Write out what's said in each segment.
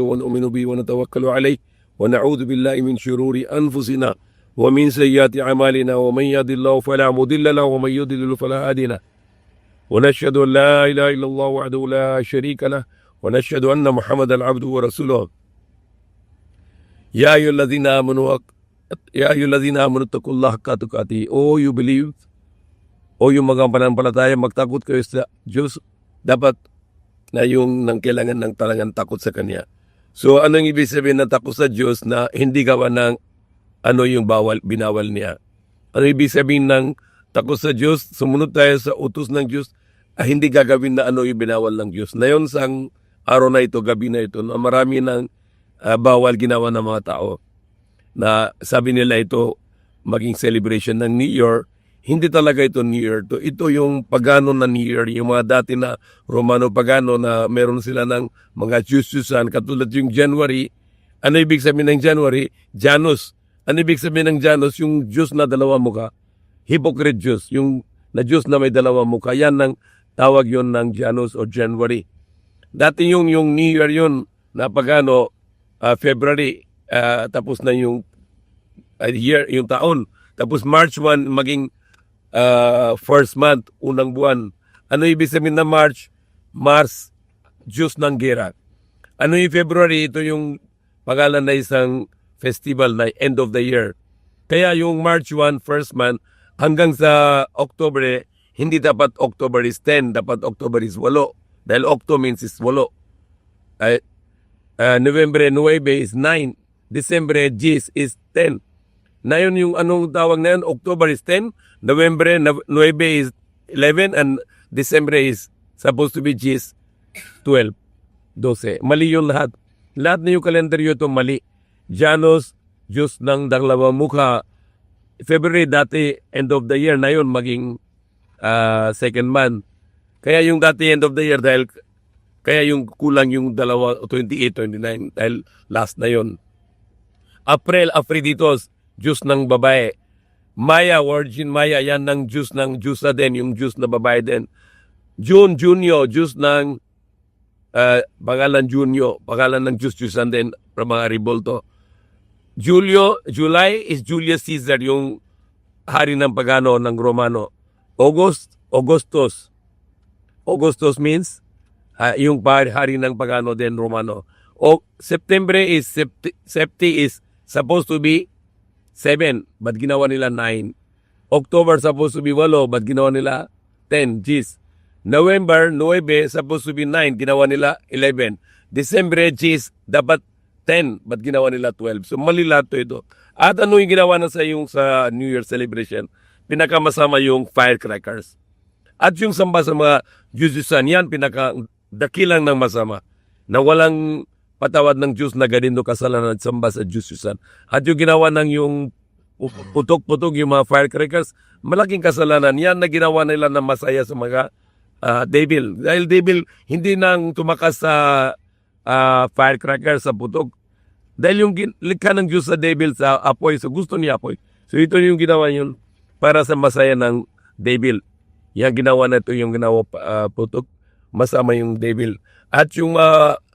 ونؤمن به ونتوكل عليه ونعوذ بالله من شرور أنفسنا ومن سيئات أعمالنا ومن يهد الله فلا مضل له ومن يضلل فلا هادي له ونشهد أن لا إله إلا الله وحده لا شريك له ونشهد أن محمدا عبده ورسوله يا أيها الذين آمنوا اتقوا الله حق تقاته. Oh, you believe? O yung mga pananampalataya, magtakot kayo sa Diyos. Dapat na yung nang kailangan ng talagang takot sa Kanya. So, anong ibig sabihin ng takot sa Diyos na hindi gawa ng ano yung binawal niya? Ano ibig sabihin ng takot sa Diyos? Sumunod tayo sa utos ng Diyos, hindi gagawin na ano yung binawal ng Diyos. Ngayon, sang araw na ito, gabi na ito, na marami ng bawal ginawa ng mga tao. Na sabi nila ito, maging celebration ng New Year. Hindi talaga ito New Year. Ito yung pagano na New Year. Yung mga dati na Romano pagano na meron sila ng mga Diyos-Diyusan. Katulad yung January. Ano ibig sabihin ng January? Janus. Ano ibig sabihin ng Janus? Yung Diyos na dalawa mukha. Hypocrite Diyos. Yung na Diyos na may dalawa mukha. Yan ang tawag yon ng Janus o January. Dati yung New Year yun na pagano February. Tapos na yung year, yung taon. Tapos March 1 maging first month, unang buwan. Ano ibig sabihin na March? Mars, Diyos ng gera. Ano yung February? Ito yung pangalan na isang festival na end of the year. Kaya yung March 1, first month, hanggang sa October, hindi dapat October is 10, dapat October is 8. Dahil Octo means is 8. November 9 is 9. December 10 is 10. Na yun yung anong tawag na yun, October is 10, November 9 is 11, and December is supposed to be 12. Mali yung lahat. Lahat na yung kalendaryo ito mali. Janus, Diyos ng dalawang mukha. February dati, end of the year na yun, maging second month. Kaya yung dati end of the year, dahil kaya yung kulang yung 28, 29, dahil last na yun. April, Aphrodite, Diyos ng babae. Maya, Virgin Maya, yan ng Diyos ng Diyosa din, yung Diyos na babae din. June, Junyo, Diyos ng pangalan Junyo, pangalan ng Diyos-Diyosan din, para mga ribolto. July is Julius Caesar, yung hari ng pagano ng Romano. Augustus means yung hari ng pagano din Romano. September is Septi is supposed to be 7, but ginawa nila 9. October supposed to be 8, but ginawa nila 10. November 9 supposed to be 9, ginawa nila 11. December dapat 10, but ginawa nila 12. So mali lahat ito. At ano yung ginawa na sa New Year celebration? Pinakamasama yung firecrackers. At yung samba sa mga Diyos-Diyusan, yan pinakadakilang ng masama. Na walang patawad ng Diyos na ganito kasalanan at samba sa Diyos-Diyusan. At yung ginawa ng yung putok-putok, yung mga firecrackers, malaking kasalanan. Yan na ginawa nila na masaya sa mga devil. Dahil devil, hindi nang tumakas sa firecrackers, sa putok. Dahil yung likha ng Diyos sa devil, sa apoy, so gusto niya apoy. So ito yung ginawa yun para sa masaya ng devil. Yan ginawa na ito yung ginawa putok, masama yung devil. At yung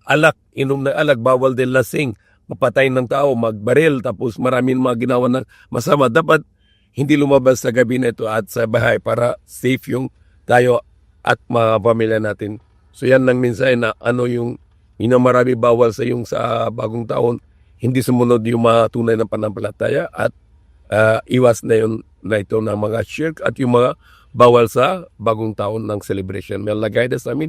alak, inom na alak, bawal din lasing, mapatay ng tao, magbaril, tapos maraming mga ginawa ng masama. Dapat hindi lumabas sa gabi na ito at sa bahay para safe yung tayo at mga pamilya natin. So yan lang minsan na ano yung marami bawal sa bagong taon, hindi sumunod yung mga tunay na panampalataya at iwas na yun na ito ng mga shirk at yung mga bawal sa bagong taon ng celebration. May Allah guide us, amin.